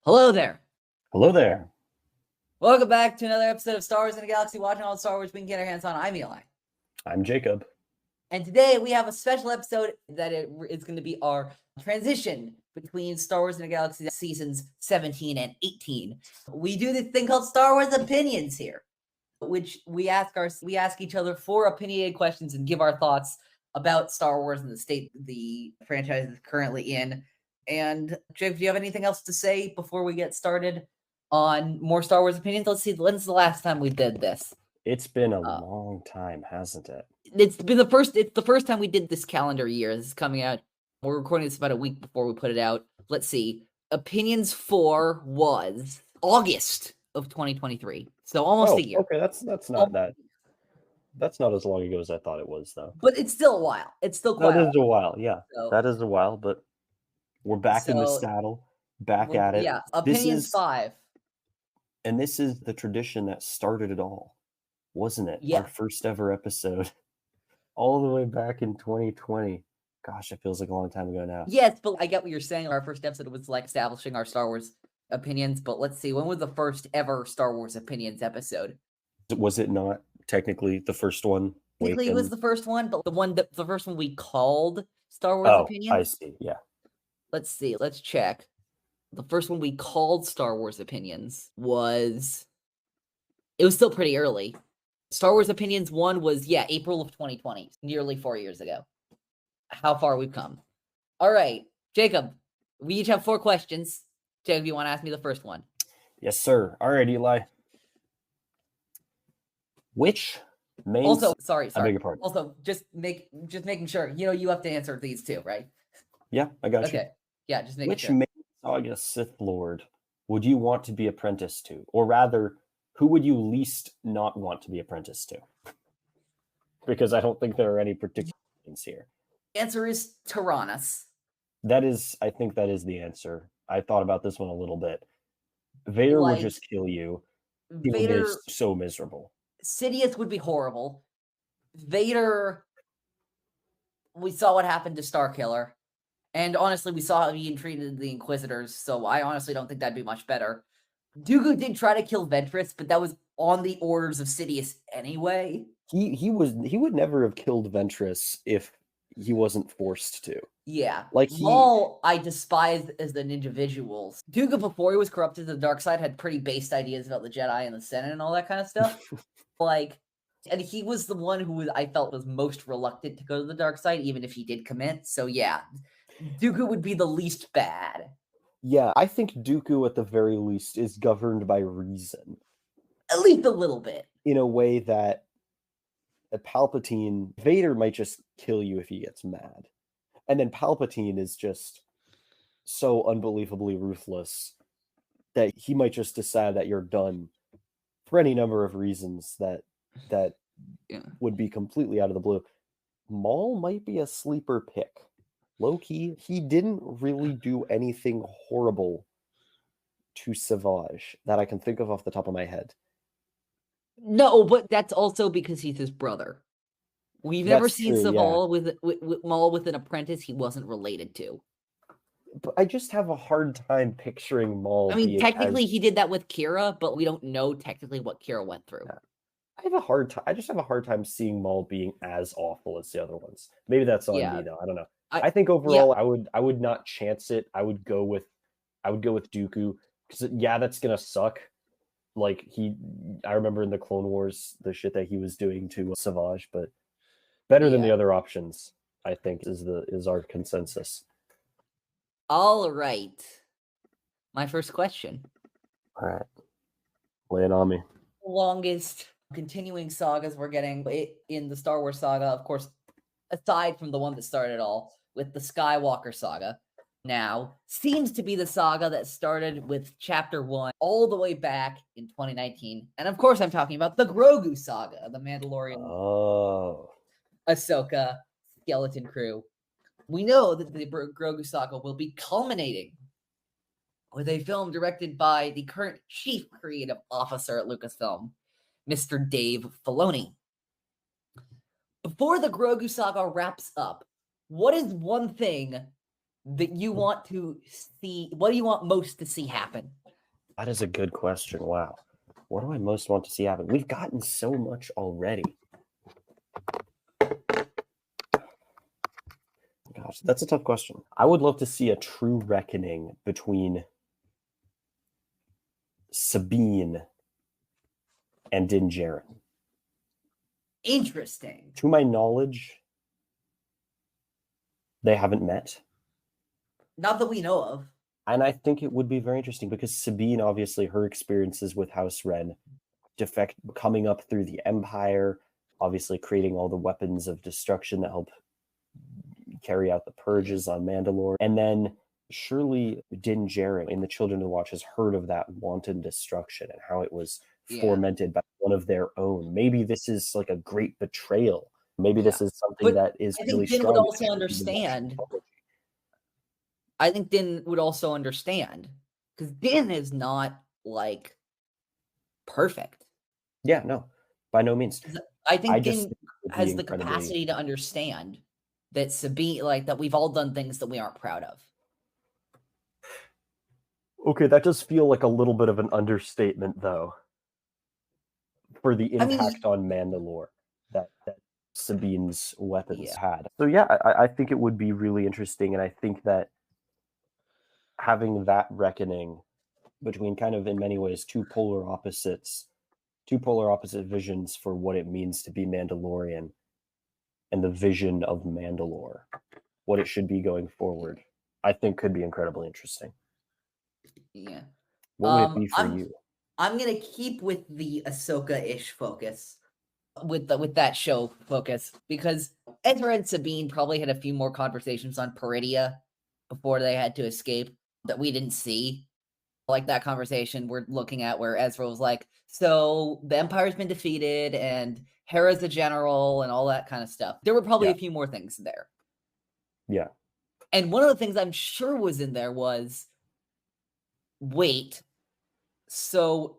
Hello there. Hello there. Welcome back to another episode of Star Wars in the Galaxy, watching all the Star Wars we can get our hands on. I'm Eli. I'm Jacob. And today we have a special episode that is going to be our transition between Star Wars in the Galaxy seasons 17 and 18. We do this thing called Star Wars Opinions here, which we ask each other 4 opinionated questions and give our thoughts about Star Wars and the state the franchise is currently in. And Jake, do you have anything else to say before we get started on more Star Wars opinions? Let's see, when's the last time we did this? It's been a long time, hasn't it? It's the first time we did this calendar year. This is coming out. We're recording this about a week before we put it out. Let's see. Opinions 4 was August of 2023. So almost a year. Okay, that's not that. That's not as long ago as I thought it was, though. But it's still a while. It's still quite a while. Yeah, so, that is a while. But we're back in the saddle, back at it. Yeah, Opinions 5. And this is the tradition that started it all, wasn't it? Yeah. Our first ever episode, all the way back in 2020. Gosh, it feels like a long time ago now. Yes, but I get what you're saying. Our first episode was like establishing our Star Wars opinions. But let's see, when was the first ever Star Wars opinions episode? Was it not technically the first one? Technically, it was the first one, but the first one we called Star Wars opinions. I see. Yeah. Let's see. Let's check. The first one we called Star Wars opinions was still pretty early. Star Wars Opinions 1 was, April of 2020, nearly 4 years ago. How far we've come. All right, Jacob, we each have 4 questions. Jacob, you want to ask me the first one? Yes, sir. All right, Eli. Which main... Also, sorry. I beg your pardon. Also, just making sure, you have to answer these too, right? Yeah, I got you. Okay. Yeah, just making sure. Which main saga Sith Lord would you want to be apprenticed to? Or rather, who would you least not want to be apprenticed to? Because I don't think there are any particular things here. The answer is Tyrannus. I think that is the answer. I thought about this one a little bit. Vader would just kill you. Vader is so miserable. Sidious would be horrible. Vader, we saw what happened to Starkiller. And honestly, we saw how he treated the Inquisitors, so I honestly don't think that'd be much better. Dooku did try to kill Ventress, but that was on the orders of Sidious anyway. He would never have killed Ventress if he wasn't forced to. Yeah. Maul, I despise as an individual. Dooku, before he was corrupted to the dark side, had pretty based ideas about the Jedi and the Senate and all that kind of stuff. And he was the one who I felt was most reluctant to go to the dark side, even if he did commit. So yeah, Dooku would be the least bad. Yeah, I think Dooku, at the very least, is governed by reason. At least a little bit. In a way that Palpatine... Vader might just kill you if he gets mad. And then Palpatine is just so unbelievably ruthless that he might just decide that you're done for any number of reasons that would be completely out of the blue. Maul might be a sleeper pick. Low-key, he didn't really do anything horrible to Savage that I can think of off the top of my head. No, but that's also because he's his brother. We've never seen Savage with Maul with an apprentice he wasn't related to. But I just have a hard time picturing Maul. I mean, technically he did that with Kira, but we don't know technically what Kira went through. Yeah. I just have a hard time seeing Maul being as awful as the other ones. Maybe that's on me though. I don't know. I think overall I would not chance it. I would go with Dooku because that's gonna suck. I remember in the Clone Wars the shit that he was doing to Savage, but better than the other options, I think is our consensus. All right. My first question. All right. Lay it on me. Longest continuing sagas we're getting in the Star Wars saga, of course, aside from the one that started it all, with the Skywalker saga, now seems to be the saga that started with Chapter 1 all the way back in 2019. And of course, I'm talking about the Grogu saga, the Mandalorian, Ahsoka, Skeleton Crew. We know that the Grogu saga will be culminating with a film directed by the current chief creative officer at Lucasfilm, Mr. Dave Filoni. Before the Grogu saga wraps up, what is one thing that you want to see? What do you want most to see happen? That is a good question. Wow. What do I most want to see happen? We've gotten so much already. Gosh, that's a tough question. I would love to see a true reckoning between Sabine and Din Djarin. Interesting. To my knowledge, they haven't met. Not that we know of. And I think it would be very interesting because Sabine, obviously, her experiences with House Wren, coming up through the Empire, obviously creating all the weapons of destruction that help carry out the purges on Mandalore. And then surely Din Djarin in the Children of the Watch has heard of that wanton destruction and how it was fomented by one of their own. Maybe this is like a great betrayal. Maybe this is something that is really strong. Din would also understand. I think Din would also understand because Din is not like perfect. Yeah, no, by no means. I think Din has the capacity to understand that Sabine, like that we've all done things that we aren't proud of. Okay, that does feel like a little bit of an understatement, though, for the impact on Mandalore that Sabine's weapons had. So yeah, I think it would be really interesting, and I think that having that reckoning between kind of in many ways two polar opposite visions for what it means to be Mandalorian and the vision of Mandalore, what it should be going forward, I think could be incredibly interesting. Yeah. What would it be for you? I'm gonna keep with the Ahsoka-ish focus, with that show focus, because Ezra and Sabine probably had a few more conversations on Peridia before they had to escape that we didn't see. Like that conversation we're looking at where Ezra was like, so the Empire's been defeated and Hera's a general and all that kind of stuff. There were probably a few more things there. Yeah. And one of the things I'm sure was in there was, wait, so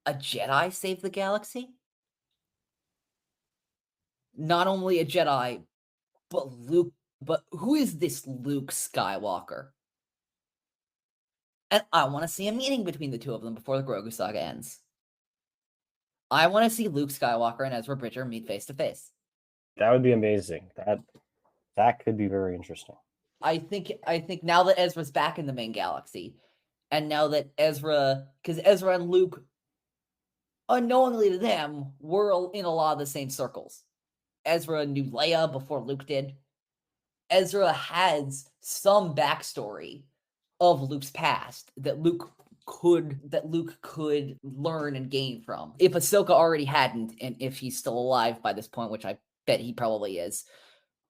a Jedi saved the galaxy? Not only a Jedi, but Luke. But who is this Luke Skywalker? And I want to see a meeting between the two of them before the Grogu saga ends. I want to see Luke Skywalker and Ezra Bridger meet face to face. That would be amazing. That could be very interesting. I think now that Ezra's back in the main galaxy, and now that because Ezra and Luke, unknowingly to them, were in a lot of the same circles. Ezra knew Leia before Luke did. Ezra has some backstory of Luke's past that Luke could learn and gain from. If Ahsoka already hadn't, and if he's still alive by this point, which I bet he probably is,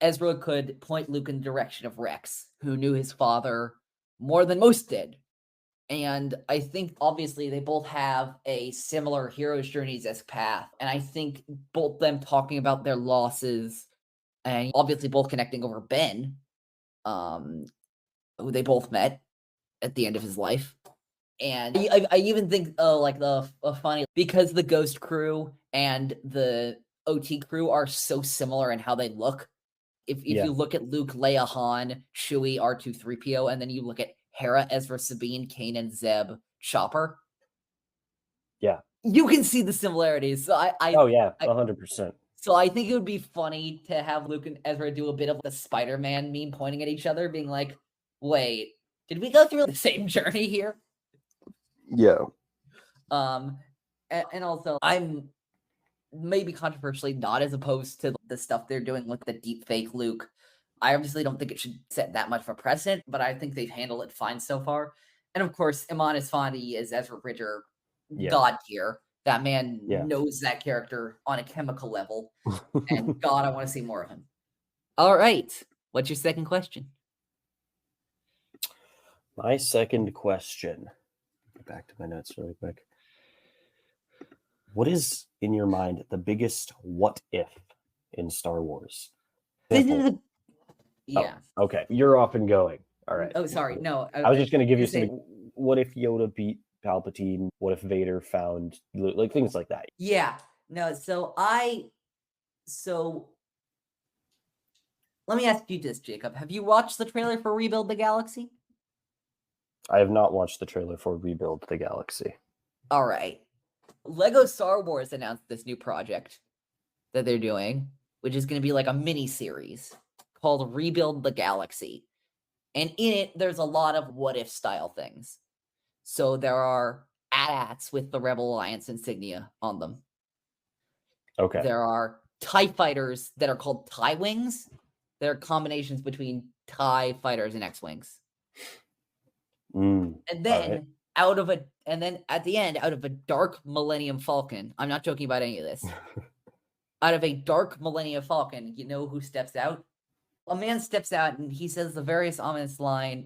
Ezra could point Luke in the direction of Rex, who knew his father more than most did. And I think obviously they both have a similar hero's journeys-esque path. And I think both them talking about their losses and obviously both connecting over Ben, who they both met at the end of his life. And I even think like the funny, because the Ghost crew and the OT crew are so similar in how they look. If you look at Luke, Leia, Han, Chewie, R2-3PO, and then you look at Hera, Ezra, Sabine, Kanan, Zeb, Chopper. Yeah. You can see the similarities. So I 100%. So I think it would be funny to have Luke and Ezra do a bit of the Spider-Man meme pointing at each other, being like, wait, did we go through the same journey here? Yeah. And also, I'm maybe controversially not as opposed to the stuff they're doing with the deep fake Luke. I obviously don't think it should set that much of a precedent, but I think they've handled it fine so far. And of course, Iman Esfandi is Ezra Bridger, God tier. That man knows that character on a chemical level. And God, I want to see more of him. All right. What's your second question? My second question. Get back to my notes really quick. What is, in your mind, the biggest what if in Star Wars? Okay. You're off and going. All right. Oh, sorry. No. I was just going to give you some. What if Yoda beat Palpatine? What if Vader found Luke? Like things like that. Yeah. No. So Let me ask you this, Jacob. Have you watched the trailer for Rebuild the Galaxy? I have not watched the trailer for Rebuild the Galaxy. All right. Lego Star Wars announced this new project that they're doing, which is going to be like a mini series called Rebuild the Galaxy. And in it, there's a lot of what if style things. So there are AT-ATs with the Rebel Alliance insignia on them. Okay. There are TIE fighters that are called TIE Wings. They're combinations between TIE fighters and X-Wings. And then at the end, out of a dark Millennium Falcon, I'm not joking about any of this. Out of a dark Millennium Falcon, you know who steps out? A man steps out and he says the very ominous line,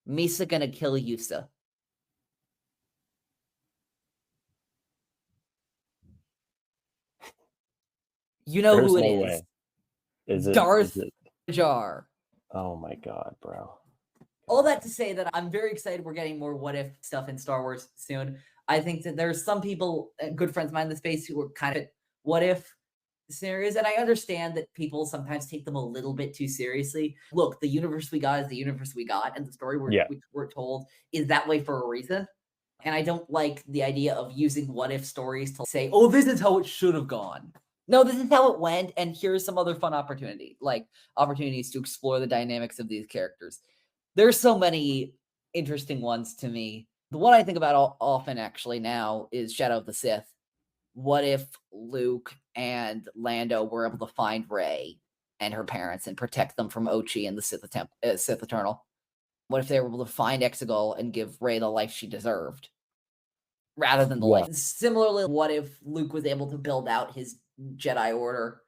Misa gonna kill Yusa. You know There's who it no is. way. Is Darth it? Jar. Oh my god, bro. All that to say that I'm very excited we're getting more what if stuff in Star Wars soon. I think that there's some people, good friends of mine in the space, who are kind of what if scenarios, and I understand that people sometimes take them a little bit too seriously. Look, the universe we got is the universe we got, and the story we're told is that way for a reason. And I don't like the idea of using what if stories to say, oh, this is how it should have gone. No, this is how it went, and here's some other fun opportunities to explore the dynamics of these characters. There's so many interesting ones to me. The one I think about often actually now is Shadow of the Sith. What if Luke and Lando were able to find Rey and her parents and protect them from Ochi and the Sith Eternal? What if they were able to find Exegol and give Rey the life she deserved, rather than the life? Similarly, what if Luke was able to build out his Jedi Order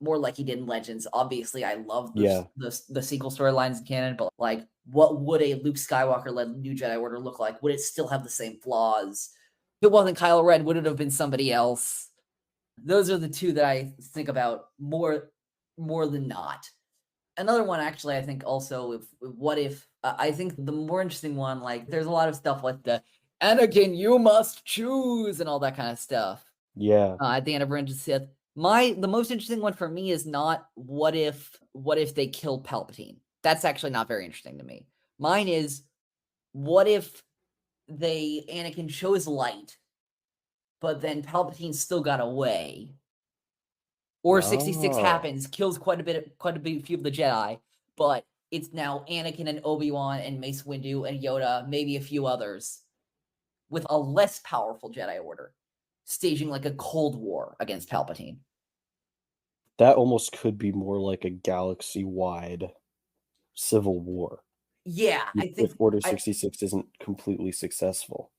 more like he did in Legends? Obviously, I love the sequel storylines in canon, but like, what would a Luke Skywalker-led new Jedi Order look like? Would it still have the same flaws? If it wasn't Kylo Ren, would it have been somebody else? Those are the two that I think about more than not. Another one, actually, I think also, I think the more interesting one, like, there's a lot of stuff like the Anakin, you must choose, and all that kind of stuff. Yeah. At the end of Revenge of the Sith. The most interesting one for me is not what if they kill Palpatine. That's actually not very interesting to me. Mine is, what if Anakin chose light, but then Palpatine still got away? Or 66 happens, kills quite a few of the Jedi, but it's now Anakin and Obi-Wan and Mace Windu and Yoda, maybe a few others, with a less powerful Jedi Order, staging like a Cold War against Palpatine. That almost could be more like a galaxy-wide civil war. Yeah, I think if Order 66 isn't completely successful.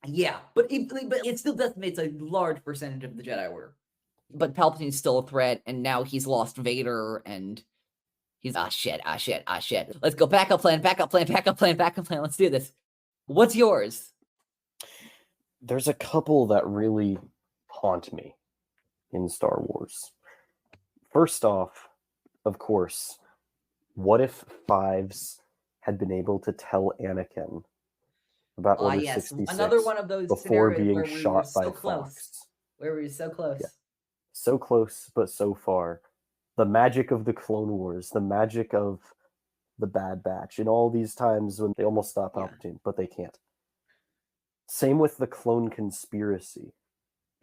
Yeah, but it still decimates a large percentage of the Jedi Order. But Palpatine's still a threat, and now he's lost Vader, and he's shit. Let's go backup plan. Let's do this. What's yours? There's a couple that really haunt me in Star Wars. First off, of course, what if Fives had been able to tell Anakin about Order 66 another one of those before being shot by Fox? Where we were so close. Yeah. So close, but so far. The magic of the Clone Wars, the magic of the Bad Batch, and all these times when they almost stop Palpatine, but they can't. Same with the clone conspiracy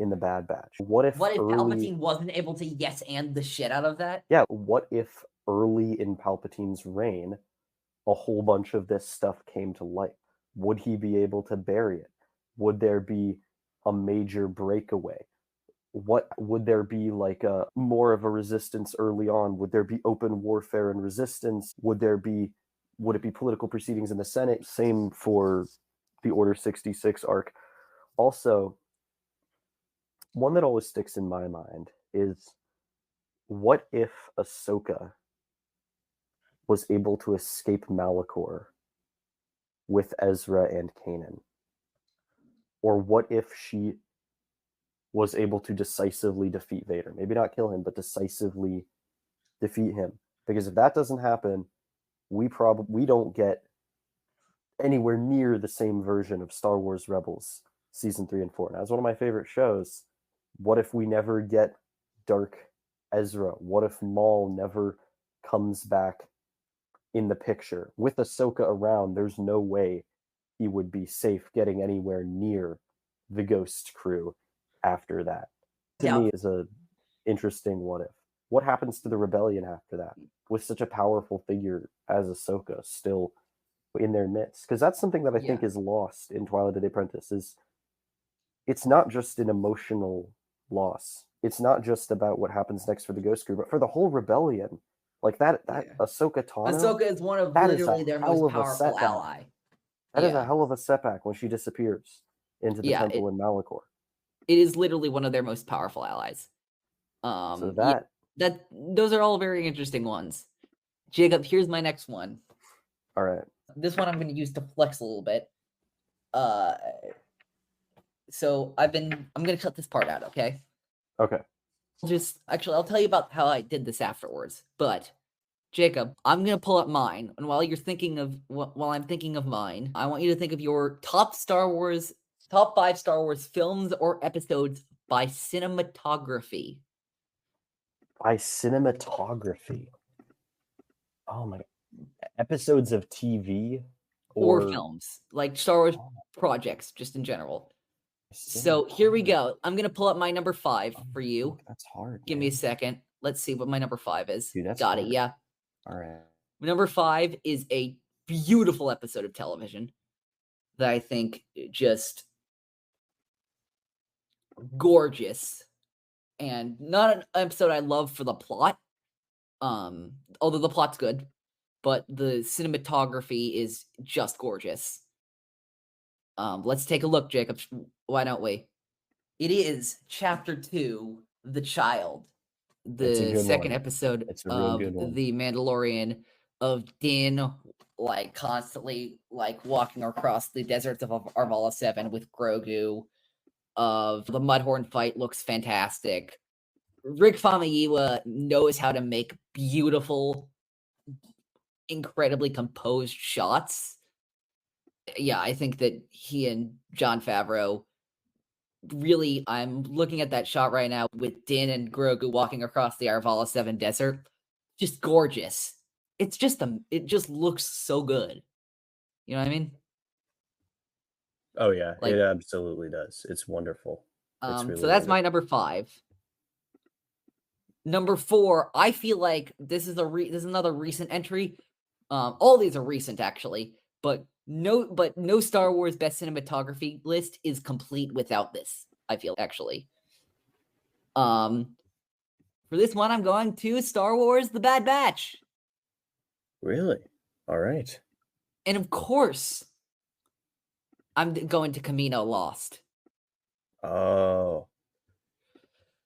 in the Bad Batch. What if Palpatine wasn't able to yes and the shit out of that? Yeah, what if early in Palpatine's reign, a whole bunch of this stuff came to light? Would he be able to bury it? Would there be a major breakaway? What would there be like a more of a resistance early on? Would there be open warfare and resistance? Would it be political proceedings in the Senate? Same for the Order 66 arc. Also, one that always sticks in my mind is, what if Ahsoka was able to escape Malachor with Ezra and Kanan? Or what if she was able to decisively defeat Vader? Maybe not kill him, but decisively defeat him. Because if that doesn't happen, we don't get anywhere near the same version of Star Wars Rebels season 3 and 4. Now, it's one of my favorite shows. What if we never get dark Ezra? What if Maul never comes back in the picture? With Ahsoka around, there's no way he would be safe getting anywhere near the Ghost crew after that. To me, is a interesting what if. What happens to the rebellion after that, with such a powerful figure as Ahsoka still in their midst? Because that's something that I think is lost in Twilight of the Apprentice. Is it's not just an emotional loss. It's not just about what happens next for the Ghost crew, but for the whole rebellion. Like that Ahsoka Tano. Ahsoka is one of that is literally a their hell most of a powerful setback. ally. That is a hell of a setback when she disappears into the temple in Malachor. It is literally one of their most powerful allies. So those are all very interesting ones. Jacob, here's my next one. All right. This one I'm going to use to flex a little bit. So I'm going to cut this part out, okay? Okay. I'll tell you about how I did this afterwards. But Jacob, I'm going to pull up mine, and while I'm thinking of mine, I want you to think of your top 5 Star Wars films or episodes by cinematography. By cinematography. Oh my God. Episodes of TV or films, like Star Wars projects, just in general. So here we go. I'm going to pull up my number 5 for you. That's hard. Give me a second. Let's see what my number 5 is. Dude, that's Got hard. it, yeah. All right. Number 5 is a beautiful episode of television that I think just gorgeous, and not an episode I love for the plot, although the plot's good, but the cinematography is just gorgeous. Let's take a look, Jacob. Why don't we? It is Chapter 2, The Child, the second episode of The Mandalorian, of Din constantly walking across the deserts of Arvala 7 with Grogu. Of the Mudhorn fight looks fantastic. Rick Famuyiwa knows how to make beautiful, incredibly composed shots. Yeah, I think that he and Jon Favreau really, I'm looking at that shot right now with Din and Grogu walking across the Arvala 7 desert. Just gorgeous. It just looks so good. You know what I mean? Oh yeah, it absolutely does. It's wonderful. It's really so that's my number 5. Number 4, I feel like this is another recent entry. All these are recent actually, but no Star Wars best cinematography list is complete without this, I feel actually. For this one, I'm going to Star Wars The Bad Batch. Really? All right. And of course, I'm going to Camino Lost. Oh.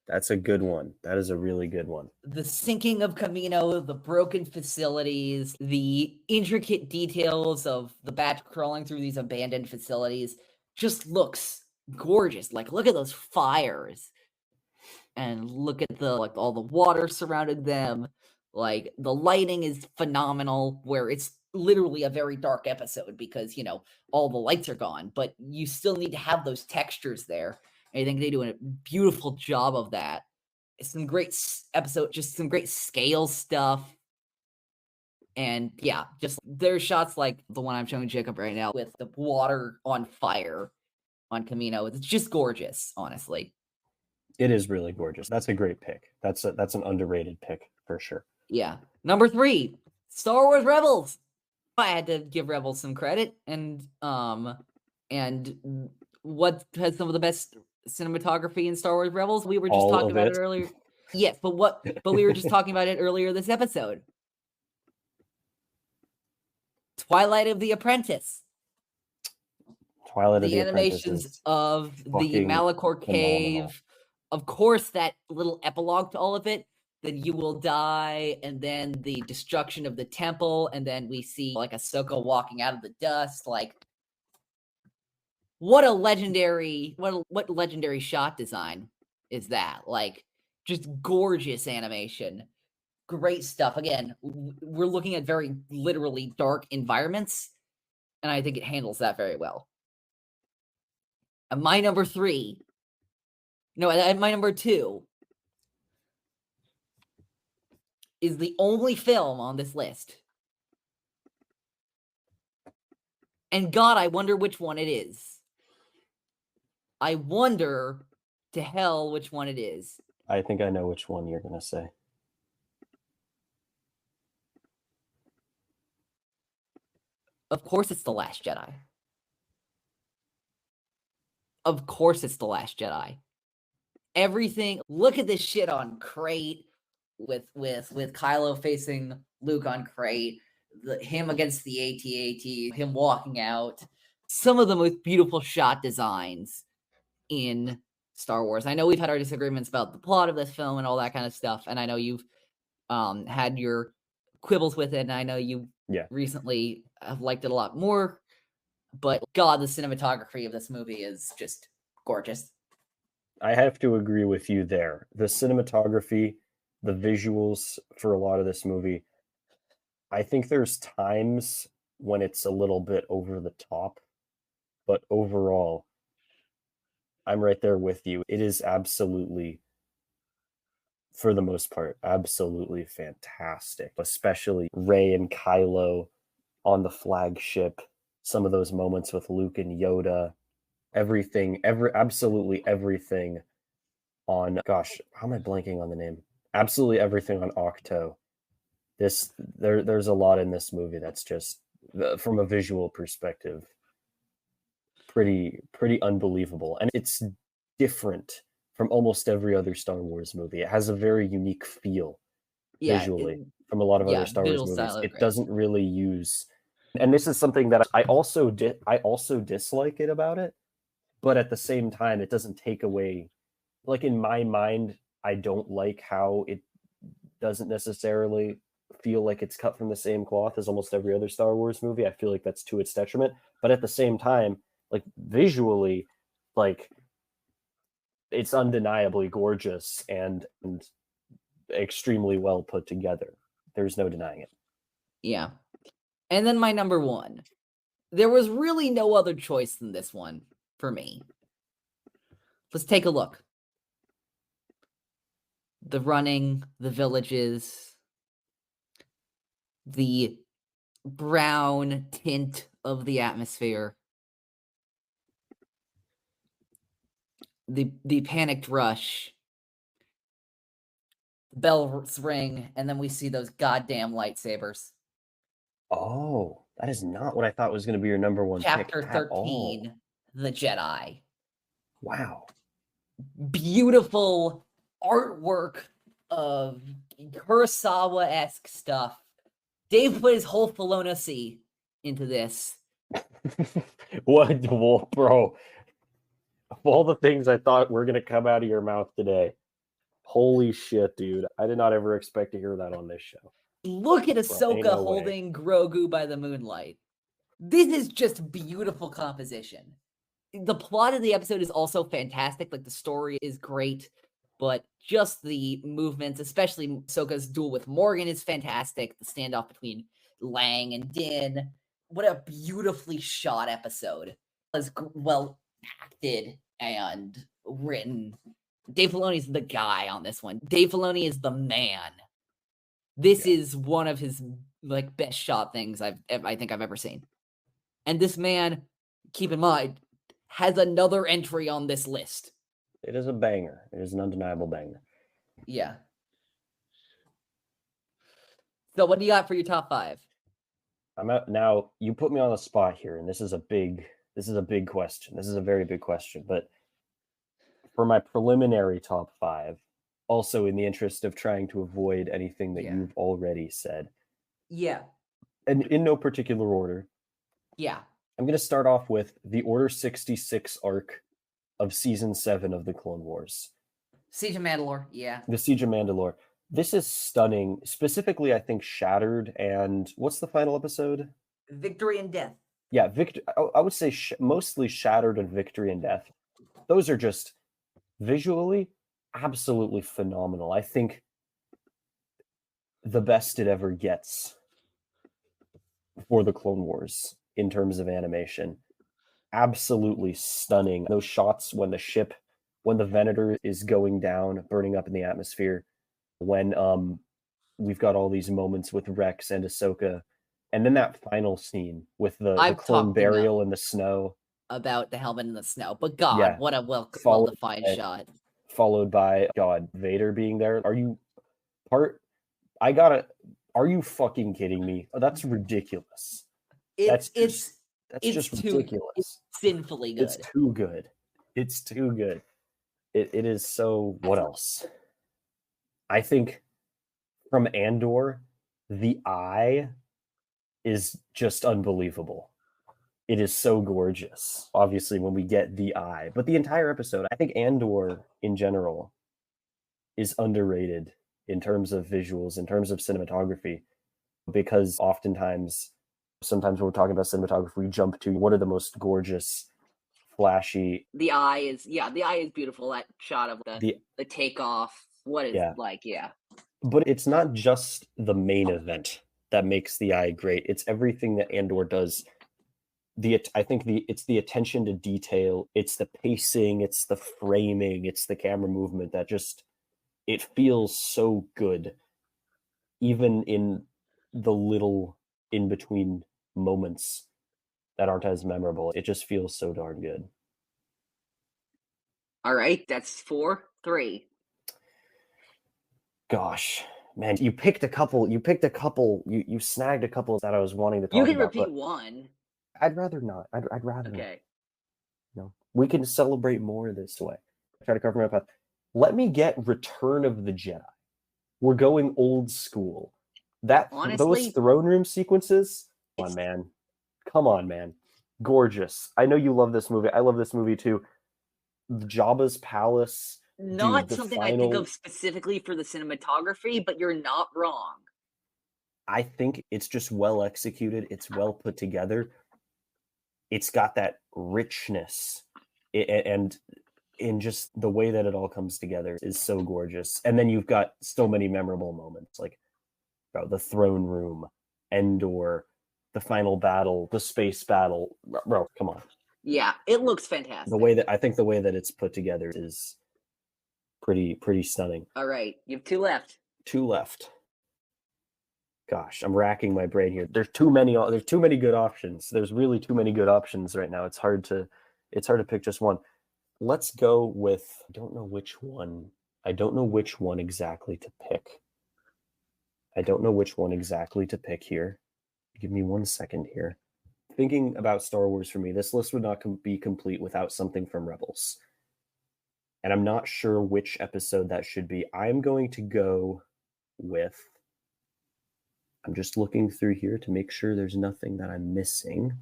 That's a good one. That is a really good one. The sinking of Camino, the broken facilities, the intricate details of the Batch crawling through these abandoned facilities just looks gorgeous. Look at those fires. And look at all the water surrounding them. The lighting is phenomenal, where it's literally a very dark episode because, all the lights are gone, but you still need to have those textures there. And I think they do a beautiful job of that. It's some great episode, just some great scale stuff. And yeah, just there's shots like the one I'm showing Jacob right now with the water on fire on Camino. It's just gorgeous, honestly. It is really gorgeous. That's a great pick. That's an underrated pick for sure. Yeah. Number 3, Star Wars Rebels. I had to give Rebels some credit, and what has some of the best cinematography in Star Wars Rebels? We were just talking about it earlier. Yes, but we were just talking about it earlier this episode. Twilight of the Apprentice. Twilight of the animations of the Malachor cave. Of course, that little epilogue to all of it. Then you will die, and then the destruction of the temple, and then we see Ahsoka walking out of the dust. What legendary shot design is that? Just gorgeous animation. Great stuff. Again, we're looking at very literally dark environments, and I think it handles that very well. And my number 2, is the only film on this list. And God, I wonder which one it is. I wonder to hell which one it is. I think I know which one you're going to say. Of course it's The Last Jedi. Of course it's The Last Jedi. Everything, look at this shit on Crate with Kylo facing Luke on Crate, him against the AT-AT, him walking out. Some of the most beautiful shot designs in Star Wars. I know we've had our disagreements about the plot of this film and all that kind of stuff, and I know you've had your quibbles with it, and I know you recently have liked it a lot more. But God, the cinematography of this movie is just gorgeous. I have to agree with you there. The cinematography, the visuals for a lot of this movie, I think there's times when it's a little bit over the top, but overall, I'm right there with you. It is absolutely, for the most part, absolutely fantastic, especially Rey and Kylo on the flagship, some of those moments with Luke and Yoda, absolutely everything on, gosh, how am I blanking on the name? Absolutely everything on Octo. There's a lot in this movie that's just, from a visual perspective, pretty unbelievable. And it's different from almost every other Star Wars movie. It has a very unique feel visually from a lot of other Star Wars movies. It doesn't really use, and this is something that I also dislike it about it, but at the same time, it doesn't take away, like in my mind, I don't like how it doesn't necessarily feel like it's cut from the same cloth as almost every other Star Wars movie. I feel like that's to its detriment. But at the same time, like visually, like it's undeniably gorgeous and extremely well put together. There's no denying it. Yeah. And then my number one. There was really no other choice than this one for me. Let's take a look. The running, the villages, the brown tint of the atmosphere, the panicked rush, the bells ring, and then we see those goddamn lightsabers. Oh, that is not what I thought was going to be your number one Chapter pick 13, The Jedi. Wow. Beautiful artwork of Kurosawa-esque stuff. Dave put his whole Filoni into this. What, well, bro? Of all the things I thought were going to come out of your mouth today, holy shit, dude. I did not ever expect to hear that on this show. Look at Ahsoka holding Grogu by the moonlight. This is just beautiful composition. The plot of the episode is also fantastic. Like, the story is great, but just the movements, especially Ahsoka's duel with Morgan, is fantastic. The standoff between Lang and Din. What a beautifully shot episode. As well acted and written. Dave Filoni's the guy on this one. Dave Filoni is the man. This is one of his like best shot things I think I've ever seen. And this man, keep in mind, has another entry on this list. It is a banger. It is an undeniable banger. Yeah. So what do you got for your top 5? I'm out now. You put me on the spot here, and this is a big question. This is a very big question. But for my preliminary top 5, also in the interest of trying to avoid anything that you've already said. Yeah. And in no particular order. Yeah. I'm going to start off with the Order 66 arc of Season 7 of the Clone Wars. Siege of Mandalore, yeah. The Siege of Mandalore. This is stunning. Specifically, I think Shattered and... What's the final episode? Victory and Death. Yeah, I would say mostly Shattered and Victory and Death. Those are just visually absolutely phenomenal. I think the best it ever gets for the Clone Wars in terms of animation. Absolutely stunning. Those shots when the Venator is going down, burning up in the atmosphere, when we've got all these moments with Rex and Ahsoka, and then that final scene with the I've clone talked burial in the snow. about the helmet in the snow, but God, Yeah. what a Followed well-defined by- shot. Followed by God, Vader being there. Are you fucking kidding me? Oh, that's ridiculous. That's just ridiculous. Sinfully good. It's too good. It's too good. It is so. What else? I think from Andor, the eye is just unbelievable. It is so gorgeous. Obviously, when we get the eye, but the entire episode, I think Andor in general is underrated in terms of visuals, in terms of cinematography, because sometimes when we're talking about cinematography, we jump to what are the most gorgeous, flashy. The eye is beautiful. That shot of the takeoff. What is But it's not just the main event that makes the eye great. It's everything that Andor does. It's the attention to detail, it's the pacing, it's the framing, it's the camera movement that just it feels so good, even in the little in between moments that aren't as memorable. It just feels so darn good. All right, that's 4-3. Gosh, man, you picked a couple. You snagged a couple that I was wanting to talk about. You can repeat one. I'd rather not. I'd rather okay. No, we can celebrate more this way. Try to cover my path. Let me get Return of the Jedi. We're going old school. Those throne room sequences. Come on, man. Gorgeous. I know you love this movie. I love this movie too. Jabba's palace. Not something I think of specifically for the cinematography, but you're not wrong. I think it's just well executed. It's well put together. It's got that richness, and in just the way that it all comes together is so gorgeous. And then you've got so many memorable moments, like the throne room, Endor, the final battle, the space battle. Bro, come on. Yeah, it looks fantastic. The way that it's put together is pretty stunning. All right, you have 2 left. Gosh, I'm racking my brain here. There's too many good options. There's really too many good options right now. It's hard to pick just one. Let's go with I don't know which one exactly to pick. Here. Give me 1 second here. Thinking about Star Wars for me, this list would not be complete without something from Rebels. And I'm not sure which episode that should be. I'm going to go with I'm just looking through here to make sure there's nothing that I'm missing.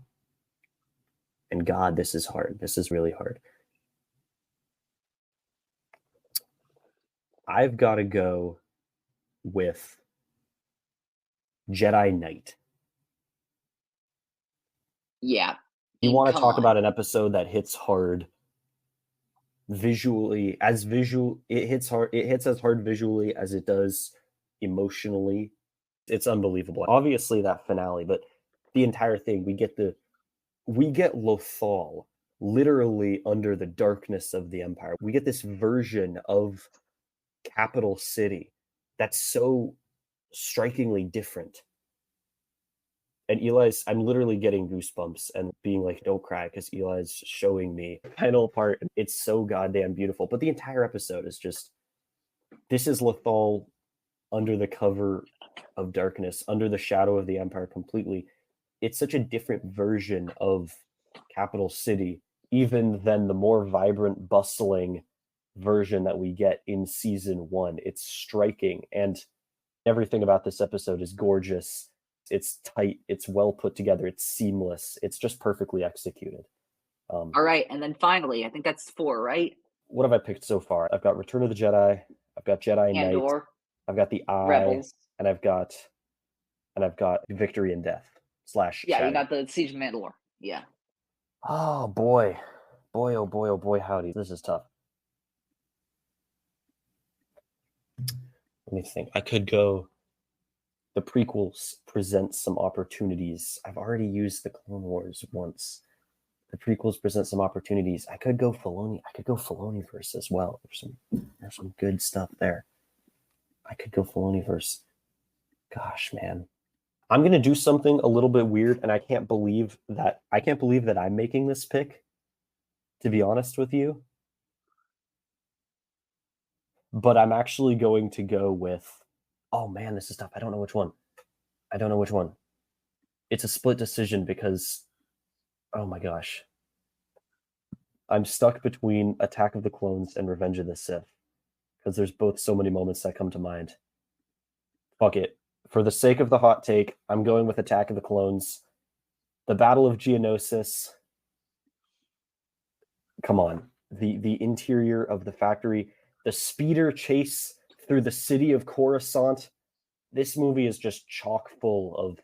And God, this is hard. This is really hard. I've got to go with Jedi Knight. Yeah. You want to talk about an episode that hits hard visually, it hits as hard visually as it does emotionally. It's unbelievable. Obviously that finale, but the entire thing, we get Lothal literally under the darkness of the Empire. We get this version of Capital City that's so strikingly different. And I'm literally getting goosebumps and being like, don't cry, because Eli's showing me the final part. It's so goddamn beautiful. But the entire episode is just, this is Lothal under the cover of darkness, under the shadow of the Empire completely. It's such a different version of Capital City, even than the more vibrant, bustling version that we get in season 1. It's striking, and everything about this episode is gorgeous. It's tight, it's well put together, it's seamless, it's just perfectly executed. All right, and then finally, I think that's 4, right? What have I picked so far? I've got Return of the Jedi, I've got Jedi Andor, Knight, I've got the Eye, Rebels, and I've got Victory and Death / yeah, Shadow. you got the Siege of Mandalore. Yeah. Oh boy, oh boy, howdy, this is tough. Let me think. I could go. The prequels present some opportunities. I've already used the Clone Wars once. The prequels present some opportunities. I could go Filoni. I could go Filoniverse as well. There's some good stuff there. I could go Filoniverse. Gosh, man. I'm going to do something a little bit weird, and I can't believe that I'm making this pick, to be honest with you. But I'm actually going to go with, oh man, this is tough. I don't know which one. It's a split decision because, oh my gosh. I'm stuck between Attack of the Clones and Revenge of the Sith because there's both so many moments that come to mind. Fuck it. For the sake of the hot take, I'm going with Attack of the Clones. The Battle of Geonosis. Come on. The interior of the factory, the speeder chase through the city of Coruscant. This movie is just chock full of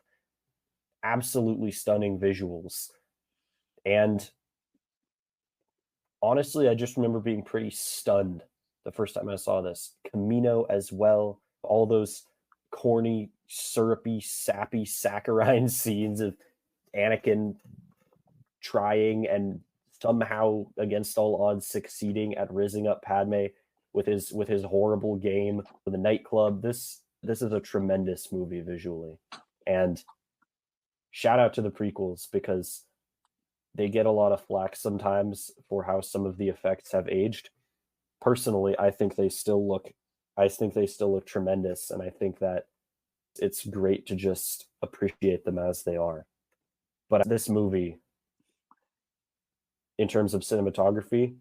absolutely stunning visuals. And honestly, I just remember being pretty stunned the first time I saw this. Camino as well. All those corny, syrupy, sappy, saccharine scenes of Anakin trying and somehow against all odds succeeding at rizzing up Padme with his horrible game for the nightclub. This is a tremendous movie visually. And shout out to the prequels because they get a lot of flack sometimes for how some of the effects have aged. Personally, I think they still look tremendous, and I think that it's great to just appreciate them as they are. But this movie, in terms of cinematography,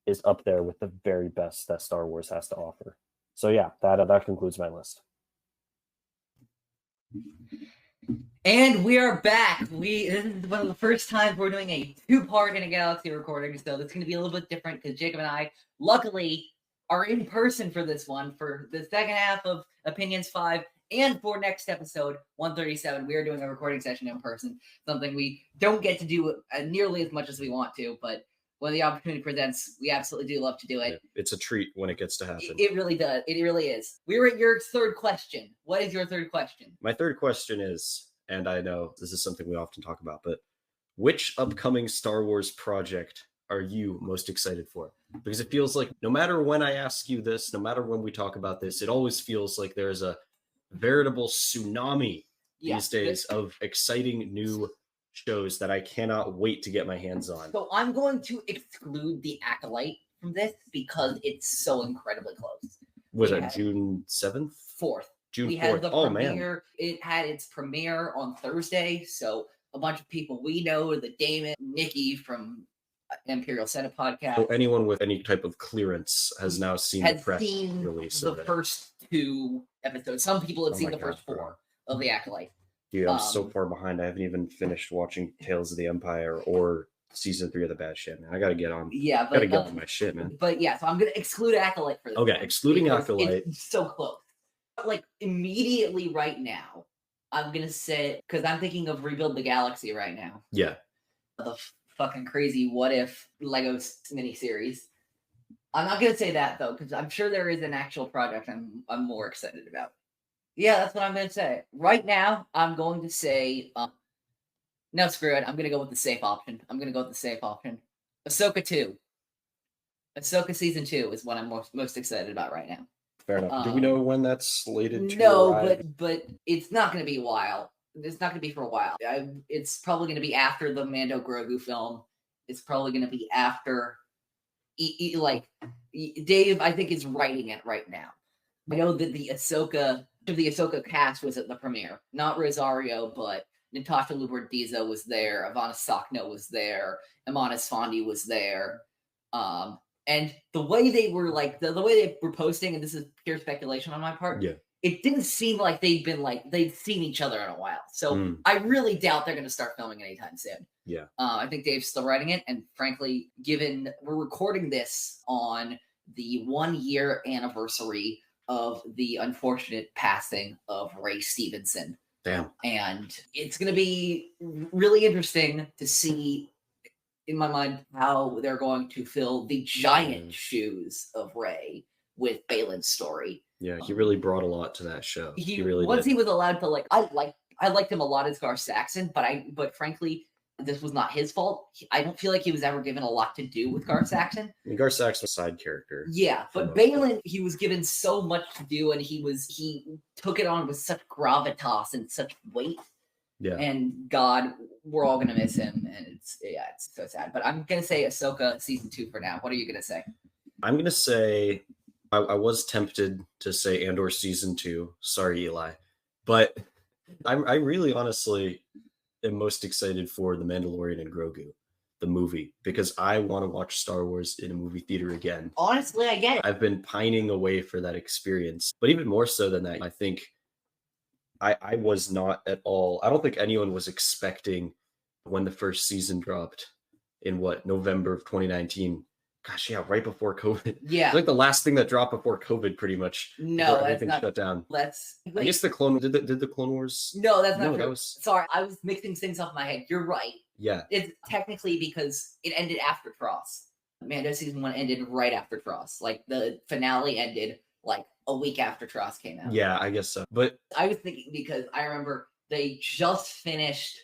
is up there with the very best that Star Wars has to offer. So yeah, that concludes my list. And we are back. This is one of the first times we're doing a two-part In a Galaxy recording, so it's going to be a little bit different because Jacob and I, luckily, are in person for this one, for the second half of Opinions 5, and for next episode, 137. We are doing a recording session in person, something we don't get to do nearly as much as we want to, but when the opportunity presents, we absolutely do love to do it. Yeah, it's a treat when it gets to happen. It really does. It really is. We're at your third question. What is your third question? My third question is, and I know this is something we often talk about, but which upcoming Star Wars project are you most excited for? Because it feels like no matter when I ask you this, no matter when we talk about this, it always feels like there's a veritable tsunami these days of exciting new shows that I cannot wait to get my hands on. So I'm going to exclude The Acolyte from this because it's so incredibly close. Was it June 7th? 4th. June 4th. We had the premiere. Man. It had its premiere on Thursday, so a bunch of people we know, the Damon, Nikki from Imperial Senate podcast. So anyone with any type of clearance has now seen the press release the first 2 episodes. Some people have seen the first 4 of The Acolyte. Dude, I'm so far behind. I haven't even finished watching Tales of the Empire or season 3 of The Bad Shit, man. I gotta get on. Yeah, but, gotta get on my shit, man. But yeah, so I'm gonna exclude Acolyte for this. Okay, excluding Acolyte. It's so close. Like immediately right now, I'm gonna say because I'm thinking of Rebuild the Galaxy right now. Yeah. The fucking crazy What If Lego miniseries. I'm not gonna say that though because I'm sure there is an actual project I'm more excited about. Yeah, that's what I'm going to say. Right now, I'm going to say, no, screw it. I'm going to go with the safe option. Ahsoka 2. Ahsoka Season 2 is what I'm most excited about right now. Fair enough. Do we know when that's slated to arrive? But it's not going to be a while. It's not going to be for a while. It's probably going to be after the Mando Grogu film. It's probably going to be after, Dave, I think, is writing it right now. I know that the Ahsoka cast was at the premiere. Not Rosario, but Natasha Luberdiza was there. Ivana Sakno was there. Iman Esfandi was there. And the way they were the way they were posting, and this is pure speculation on my part. Yeah. It didn't seem like they'd seen each other in a while. So I really doubt they're going to start filming anytime soon. Yeah. I think Dave's still writing it. And frankly, given we're recording this on the 1-year anniversary of the unfortunate passing of Ray Stevenson. Damn. And it's going to be really interesting to see, in my mind, how they're going to fill the giant shoes of Ray with Balin's story. Yeah, he really brought a lot to that show. He really once did. He was allowed to I liked him a lot as Gar Saxon, but frankly, this was not his fault. I don't feel like he was ever given a lot to do with Gar Saxon. I mean, Gar Saxon's a side character. Yeah, but Balin, he was given so much to do, and he took it on with such gravitas and such weight. Yeah. And God, we're all gonna miss him, and it's so sad. But I'm gonna say Ahsoka season 2 for now. What are you gonna say? I'm gonna say I was tempted to say Andor season 2. Sorry, Eli, but I really honestly am most excited for The Mandalorian and Grogu, the movie, because I want to watch Star Wars in a movie theater again. Honestly, I get it. I've been pining away for that experience, but even more so than that, I think I was not at all. I don't think anyone was expecting when the first season dropped in November of 2019. Gosh, yeah, right before COVID. Yeah, it's like the last thing that dropped before COVID, pretty much. No, everything shut down. I guess the Clone did the Clone Wars. No, that's not true. That was... Sorry, I was mixing things off my head. You're right. Yeah, it's technically because it ended after Tross. Mando season 1 ended right after Tross. Like the finale ended like a week after Tross came out. Yeah, I guess so. But I was thinking because I remember they just finished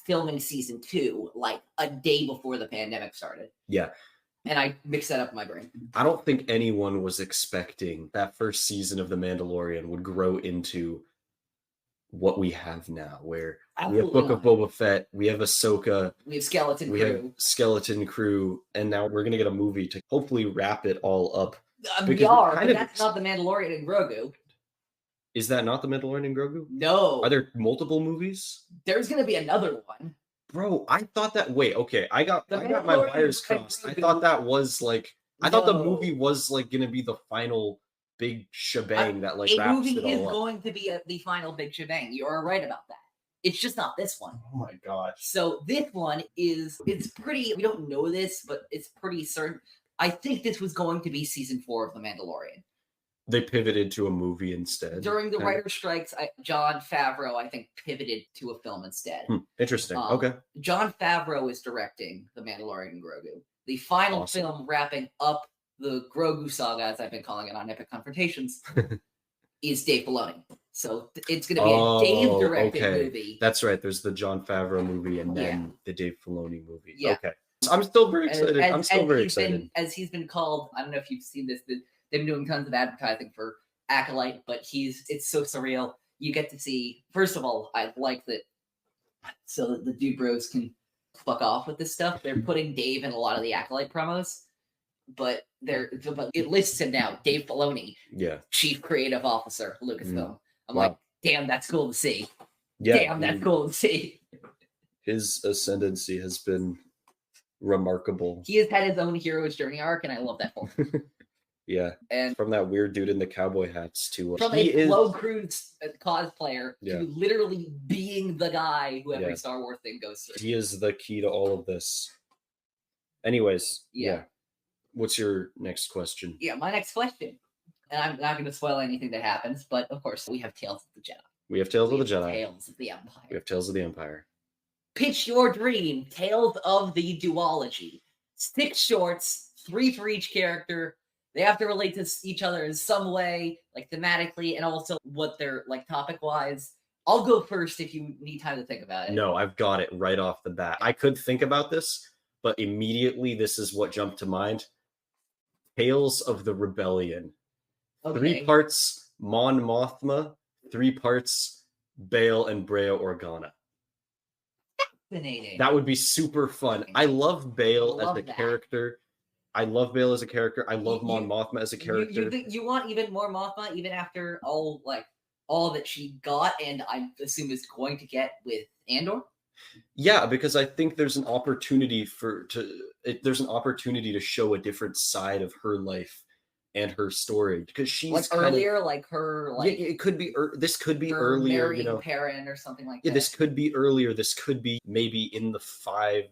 filming season 2 like a day before the pandemic started. Yeah. And I mixed that up in my brain. I don't think anyone was expecting that first season of The Mandalorian would grow into what we have now, where we have Book of Boba Fett, we have Ahsoka, we have Skeleton Crew, and now we're gonna get a movie to hopefully wrap it all up. We are, but that's not The Mandalorian and Grogu. Is that not The Mandalorian and Grogu? No. Are there multiple movies? There's gonna be another one. Bro, I thought that. Wait, okay, I got my wires crossed. I thought that was like. I thought the movie was like gonna be the final big shebang that like wraps movie it all is up. going to be the final big shebang. You are right about that. It's just not this one. Oh my gosh. So this one it's pretty. We don't know this, but it's pretty certain. I think this was going to be season 4 of The Mandalorian. They pivoted to a movie instead. During the writer's strikes, Jon Favreau, I think, pivoted to a film instead. Interesting. Okay. Jon Favreau is directing The Mandalorian and Grogu. The final film wrapping up the Grogu saga, as I've been calling it on Epic Confrontations, is Dave Filoni. So it's going to be a Dave-directed movie. That's right. There's the Jon Favreau movie and then the Dave Filoni movie. Yeah. Okay. So I'm still very excited. I'm still very excited. As he's been called, I don't know if you've seen this, they've been doing tons of advertising for Acolyte, but it's so surreal. You get to see, first of all, I like that so that the Dude Bros can fuck off with this stuff. They're putting Dave in a lot of the Acolyte promos, but it lists him now, Dave Filoni, Chief Creative Officer, Lucasfilm. I'm like, damn, that's cool to see. Yeah, damn, that's cool to see. His ascendancy has been remarkable. He has had his own hero's journey arc, and I love that for him. Yeah, and from that weird dude in the cowboy hats to from a Flo Cruz cosplayer to literally being the guy who every Star Wars thing goes through. He is the key to all of this. Anyways, what's your next question? Yeah, my next question, and I'm not going to spoil anything that happens, but of course we have Tales of the Jedi. We have Tales of the Jedi. Tales of the Empire. We have Tales of the Empire. Pitch your dream. Tales of the Duology. 6 shorts, 3 for each character. They have to relate to each other in some way, like thematically, and also what they're like topic-wise. I'll go first if you need time to think about it. No, I've got it right off the bat. I could think about this, but immediately this is what jumped to mind. Tales of the Rebellion. Okay. 3 parts Mon Mothma, 3 parts Bail and Brea Organa. Fascinating. That would be super fun. I love Bail as a character. I love Bail as a character. I love Mon Mothma as a character. You want even more Mothma, even after all that she got, and I assume is going to get with Andor? Yeah, because I think there's an opportunity to show a different side of her life and her story, because she's like earlier, like her, like it could be. This could be earlier, Perrin or something like that. Yeah, this could be earlier. This could be maybe in the 5-7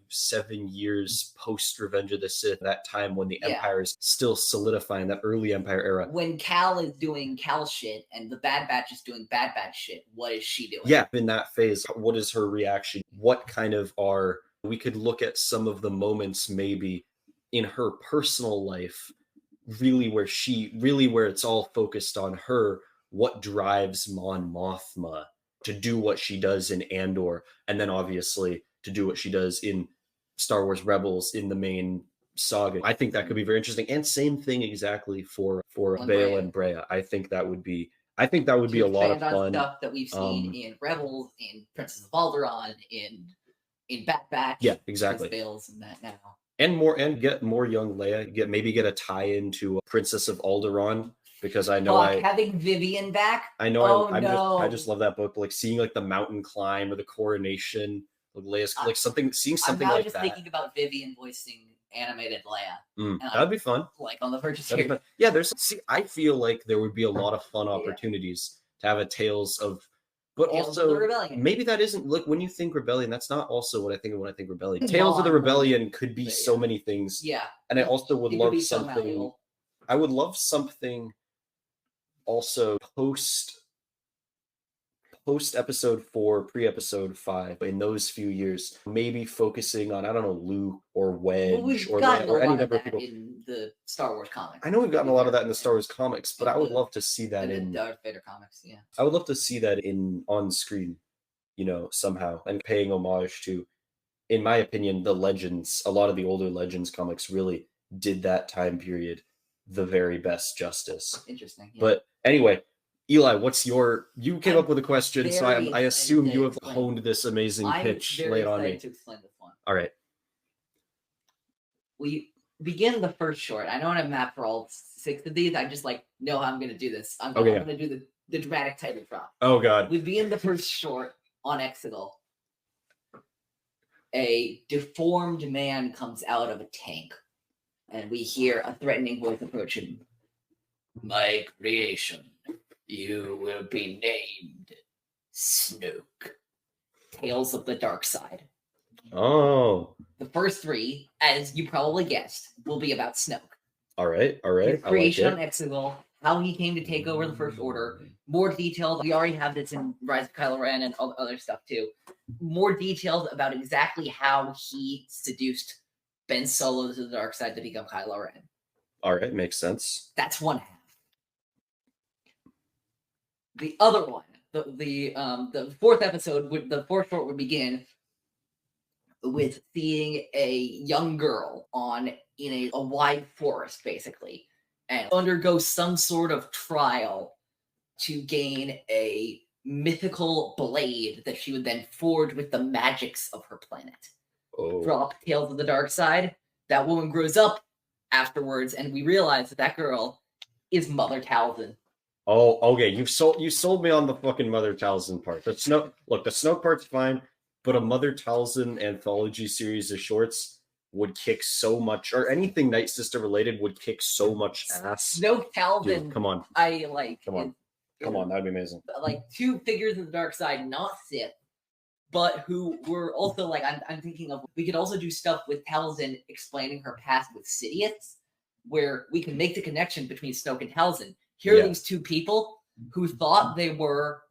years post Revenge of the Sith, that time when the Empire is still solidifying, that early Empire era. When Cal is doing Cal shit and the Bad Batch is doing Bad Batch shit, what is she doing? Yeah, in that phase, what is her reaction? What kind of we could look at some of the moments maybe in her personal life, really where it's all focused on her, what drives Mon Mothma to do what she does in Andor, and then obviously to do what she does in Star Wars Rebels in the main saga. I think that could be very interesting. And same thing exactly for Bail and Brea. I think that would be a lot of fun. Stuff that we've seen in Rebels, in Princess of Alderaan, in Bad Batch. Yeah, exactly. Bails and that now. And get more young Leia. Get a tie-in to Princess of Alderaan, because I know having Vivian back. I know I just love that book. Like seeing like the mountain climb or the coronation, like Leia's like something like that. I'm just thinking about Vivian voicing animated Leia. That'd be fun. Like on the purchase here. Yeah, I feel like there would be a lot of fun opportunities to have a Tales of. But Tales also, of the Rebellion. Maybe that isn't. Look, when you think Rebellion, that's not also what I think of when I think Rebellion. Tales of the Rebellion could be so many things. Yeah. And I also would love something. I would love something also post episode 4, pre-episode 5, in those few years, maybe focusing on, I don't know, Luke or Wedge or any number of people in the Star Wars comics. I know we've gotten a lot of that in the Star Wars comics, but I would love to see that in the Darth Vader comics. Yeah, I would love to see that on screen, somehow, and paying homage to, in my opinion, the Legends. A lot of the older Legends comics really did that time period the very best justice. Interesting. Yeah. But anyway, Eli, you came up with a question, so I assume you have honed this amazing pitch. Lay it on me. To explain this one. All right. We begin the first short. I don't have a map for all 6 of these. I just know how I'm going to do this. I'm going to do the dramatic title drop. Oh, God. We begin the first short on Exegol. A deformed man comes out of a tank, and we hear a threatening voice approach him. My creation. You will be named Snoke. Tales of the Dark Side. Oh. The first 3, as you probably guessed, will be about Snoke. All right. His creation on Exegol, how he came to take over the First Order. More details. We already have this in Rise of Kylo Ren and other stuff too. More details about exactly how he seduced Ben Solo to the dark side to become Kylo Ren. All right, makes sense. That's one half. The other one, the 4th episode, the 4th short would begin with seeing a young girl in a wide forest, basically, and undergo some sort of trial to gain a mythical blade that she would then forge with the magics of her planet. Oh. Drop Tales of the Dark Side. That woman grows up afterwards, and we realize that girl is Mother Talzin. Oh, okay. You sold me on the fucking Mother Talzin part. The Snoke part's fine, but a Mother Talzin anthology series of shorts would kick so much, or anything Night Sister related would kick so much ass. Snoke Talzin. Dude, come on. Come on, that'd be amazing. 2 figures of the dark side, not Sith, but who were also I'm thinking of, we could also do stuff with Talzin explaining her past with Sidious, where we can make the connection between Snoke and Talzin. Here are these 2 people who thought they were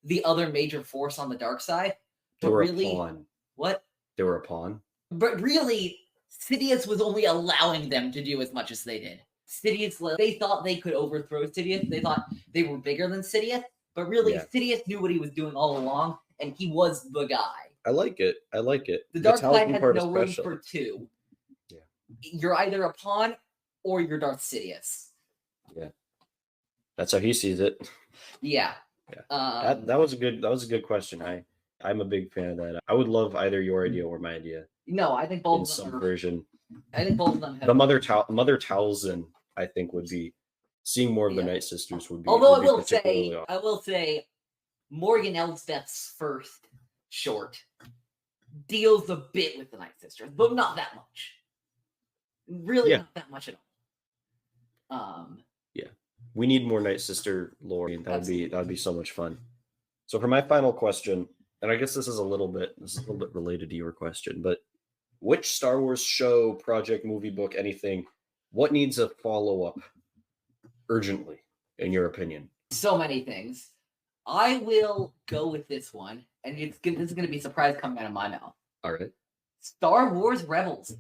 the other major force on the dark side. They were a pawn. What? They were a pawn. But really, Sidious was only allowing them to do as much as they did. Sidious, they thought they could overthrow Sidious. They thought they were bigger than Sidious. But really, Sidious knew what he was doing all along, and he was the guy. I like it. The dark side has no room for 2. Yeah. You're either a pawn or you're Darth Sidious. Yeah. That's how he sees it. Yeah. That was a good question. I'm a big fan of that. I would love either your idea or my idea. No, I think both in some version. I think both of them have the Mother Talzin, I think, would be seeing more of the Night Sisters would be. Although I will say Morgan Elsbeth's first short deals a bit with the Night Sisters, but not that much. Really not that much at all. Yeah. We need more Night Sister lore. That would be so much fun. So for my final question, and I guess this is a little bit related to your question, but which Star Wars show, project, movie, book, anything, what needs a follow-up urgently, in your opinion? So many things. I will go with this one, and this is going to be a surprise coming out of my mouth. All right. Star Wars Rebels.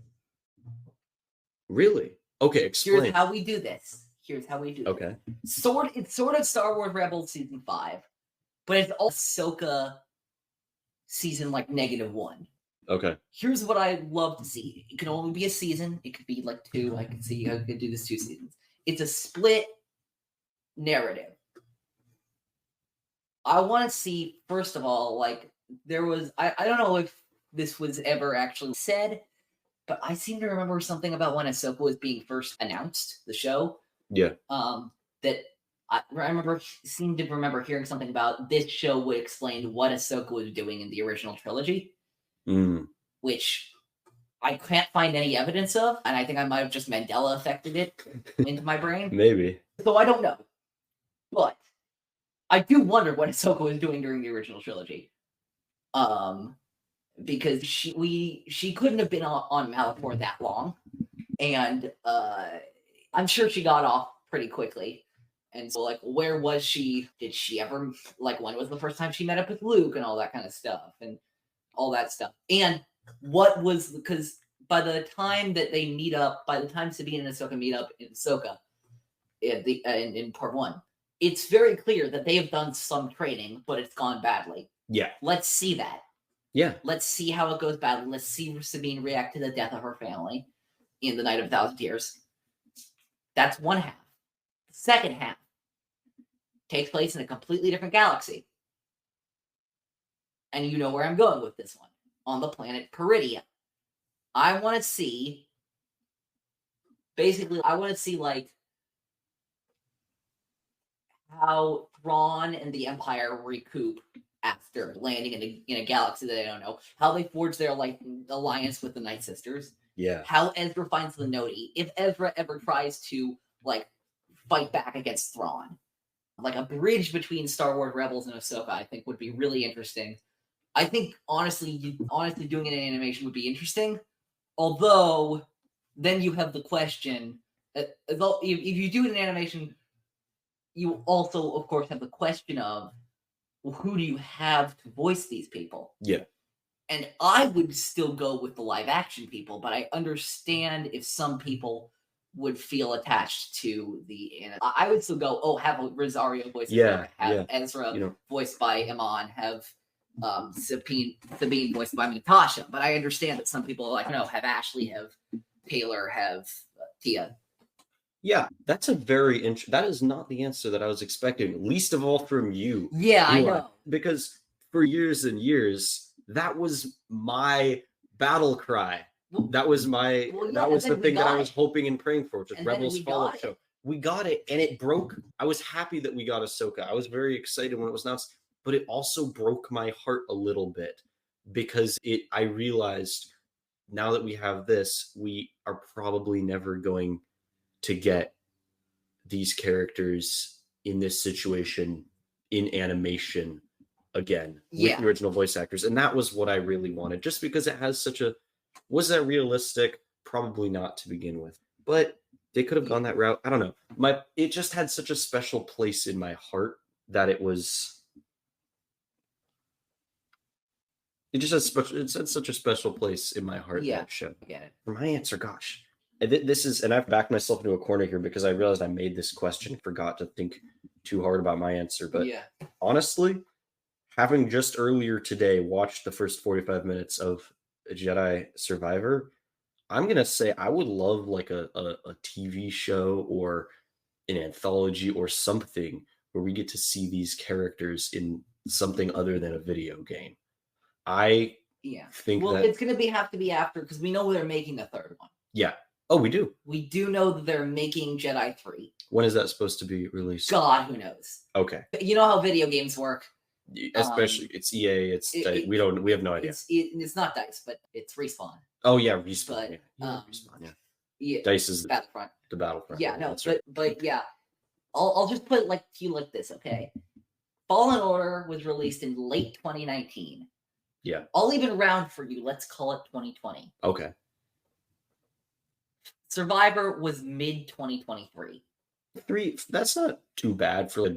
Really? Okay, explain. Here's how we do this. Okay. It's sort of Star Wars Rebels season 5, but it's also Ahsoka season -1. Okay. Here's what I'd love to see. It can only be a season. It could be like 2. I could see how I could do this 2 seasons. It's a split narrative. I want to see, first of all, like, there was, I don't know if this was ever actually said, but I seem to remember something about when Ahsoka was being first announced, the show. Yeah. That I seem to remember hearing something about this show would explain what Ahsoka was doing in the original trilogy, which I can't find any evidence of, and I think I might have just Mandela affected it into my brain. Maybe. So I don't know. But I do wonder what Ahsoka was doing during the original trilogy. Because she couldn't have been on Malachor that long. And I'm sure she got off pretty quickly. And so, like, where was she? Did she ever, like, when was the first time she met up with Luke and all that kind of stuff? And all that stuff. And what was, because by the time that they meet up, by the time Sabine and Ahsoka meet up in Ahsoka in part 1, it's very clear that they have done some training, but it's gone badly. Yeah. Let's see that. Yeah. Let's see how it goes badly. Let's see Sabine react to the death of her family in the Night of a Thousand Tears. That's one half. The second half takes place in a completely different galaxy. And you know where I'm going with this one. On the planet Peridia. I want to see, like, how Thrawn and the Empire recoup after landing in a galaxy that they don't know. How they forge their, like, alliance with the Night Sisters. Yeah. How Ezra finds the Noti. If Ezra ever tries to, like, fight back against Thrawn. Like, a bridge between Star Wars Rebels and Ahsoka, I think, would be really interesting. I think, honestly, doing it in animation would be interesting. Although, then you have the question, if you do it in animation, you also, of course, have the question of, well, who do you have to voice these people? Yeah. And I would still go with the live action people, but I understand if some people would feel attached to the. I would still go, have Rosario voice, have Ezra voiced by Iman, have Sabine voiced by Natasha. But I understand that some people are like, no, have Ashley, have Taylor, have Tia. Yeah, that's a very interesting. That is not the answer that I was expecting, least of all from you. Yeah, I know. Because for years and years, that was my battle cry. That was my. That was the thing that I was hoping and praying for, which is Rebels follow-up show. We got it, and it broke. I was happy that we got Ahsoka. I was very excited when it was announced, but it also broke my heart a little bit because I realized now that we have this, we are probably never going to get these characters in this situation in animation again with the original voice actors. And that was what I really wanted, just because it has was that realistic? Probably not to begin with, but they could have gone that route. I don't know. It just had such a special place in my heart that it had such a special place in my heart. That show. Get it. For my answer, gosh. This is, and I've backed myself into a corner here because I realized I made this question, forgot to think too hard about my answer. But honestly, having just earlier today watched the first 45 minutes of Jedi Survivor, I'm going to say I would love like a TV show or an anthology or something where we get to see these characters in something other than a video game. I think it's going to have to be after, because we know they're making a third one. Yeah. Oh, we do. We do know that they're making Jedi 3. When is that supposed to be released? God, who knows? Okay. You know how video games work. Especially, it's EA. We have no idea. It's not DICE, but it's Respawn. Oh yeah, Respawn. Respawn. Yeah. DICE is Battlefront. The Battlefront. Yeah, no, but yeah, I'll just put it to you like this, okay? Fallen Order was released in late 2019. Yeah. I'll even round for you. Let's call it 2020. Okay. Survivor was mid 2023. That's not too bad for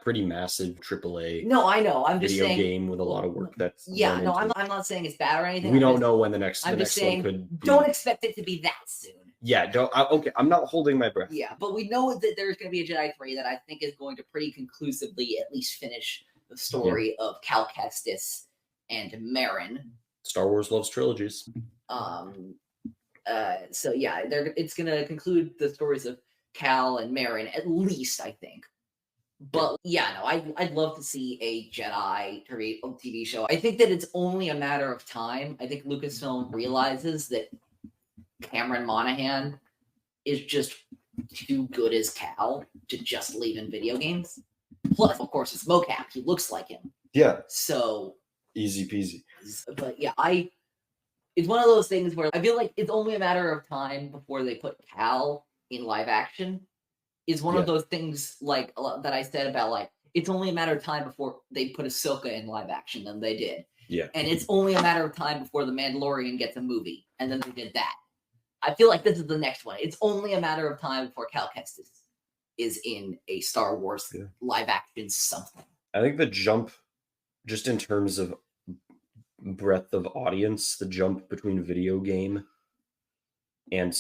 pretty massive AAA. No, I know. I'm just saying, game with a lot of work. I'm not saying it's bad or anything. We don't know when the next one could be. Don't expect it to be that soon. Yeah, okay. I'm not holding my breath. Yeah, but we know that there's going to be a Jedi 3 that I think is going to pretty conclusively at least finish the story of Cal Kestis and Marin. Star Wars loves trilogies. So yeah, it's gonna conclude the stories of Cal and Marin, at least, I think. But yeah, no, I'd love to see a Jedi TV show. I think that it's only a matter of time. I think Lucasfilm realizes that Cameron Monaghan is just too good as Cal to just leave in video games. Plus, of course, it's mocap. He looks like him. Yeah. So easy peasy. But yeah, it's one of those things where I feel like it's only a matter of time before they put Cal in live action. Is one of those things like that I said about like it's only a matter of time before they put Ahsoka in live action, than they did. Yeah. And it's only a matter of time before The Mandalorian gets a movie, and then they did that. I feel like this is the next one. It's only a matter of time before Cal Kestis is in a Star Wars live action something. I think the jump, just in terms of breadth of audience, the jump between video game and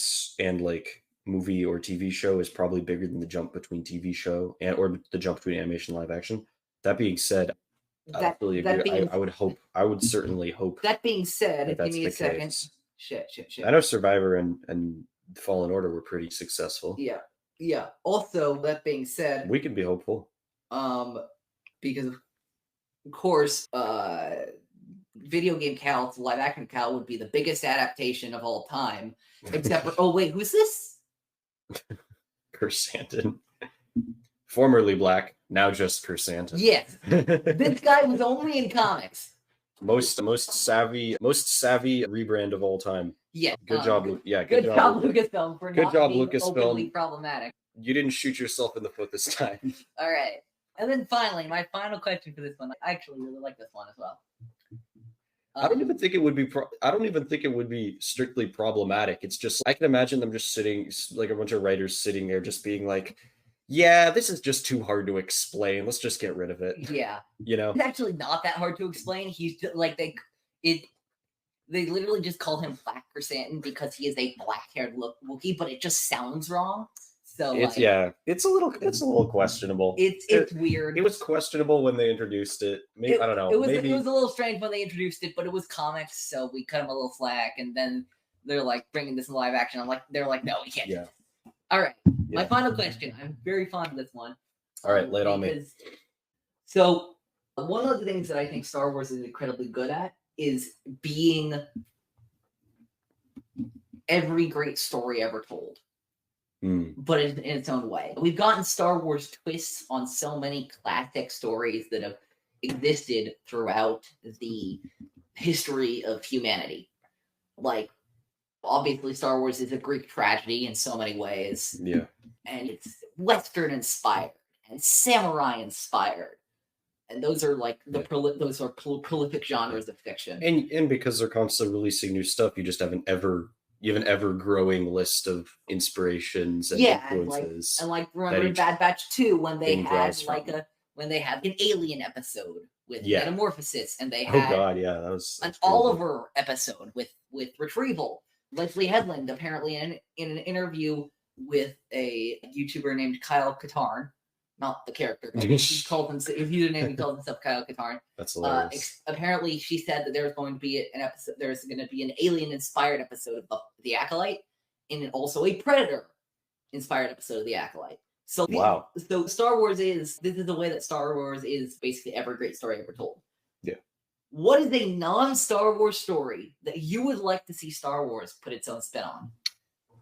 like movie or TV show is probably bigger than the jump between TV show or the jump between animation and live action. That being said, I really agree. I would certainly hope. That being said, give me a second. Case. Shit. I know Survivor and Fallen Order were pretty successful. Yeah. Also, that being said, we can be hopeful. Because of course, video game Cal to live action Cal would be the biggest adaptation of all time. Except for who's this? Kersantin. Formerly black, now just Kersantin. Yes. This guy was only in comics. Most savvy rebrand of all time. Yeah. Good job. Good job, Lucasfilm, for not being openly problematic. You didn't shoot yourself in the foot this time. All right. And then finally, my final question for this one. I actually really like this one as well. I don't even think it would be. I don't even think it would be strictly problematic. It's just I can imagine them just sitting, like a bunch of writers sitting there, just being like, "Yeah, this is just too hard to explain. Let's just get rid of it." Yeah, it's actually not that hard to explain. He's just, like they literally just call him Black Kersantin because he is a black-haired Wookiee, but it just sounds wrong. So it's a little questionable. It's weird. It was questionable when they introduced it. Maybe I don't know. It was a little strange when they introduced it, but it was comics, so we cut him a little slack. And then they're like bringing this in live action. They're like, no, we can't. Yeah. All right. Yeah. My final question. I'm very fond of this one. All right, lay it on me. So one of the things that I think Star Wars is incredibly good at is being every great story ever told. But in its own way. We've gotten Star Wars twists on so many classic stories that have existed throughout the history of humanity. Like, obviously, Star Wars is a Greek tragedy in so many ways. Yeah. And it's Western inspired and samurai inspired. And those are like prolific genres of fiction. And because they're constantly releasing new stuff, you just have an ever growing list of inspirations and influences. And remember in Bad Batch 2 when they had an alien episode with Metamorphosis, and they had that was an Oliver episode with Retrieval. Leslie Headland apparently in an interview with a YouTuber named Kyle Katarn, not the character. He called himself. His username, he called himself Kyle Katarn. That's hilarious. Apparently, she said that there's going to be an episode. There's going to be an alien-inspired episode of the Acolyte, and also a Predator-inspired episode of the Acolyte. So wow. So Star Wars is the way that Star Wars is basically every great story ever told. Yeah. What is a non-Star Wars story that you would like to see Star Wars put its own spin on?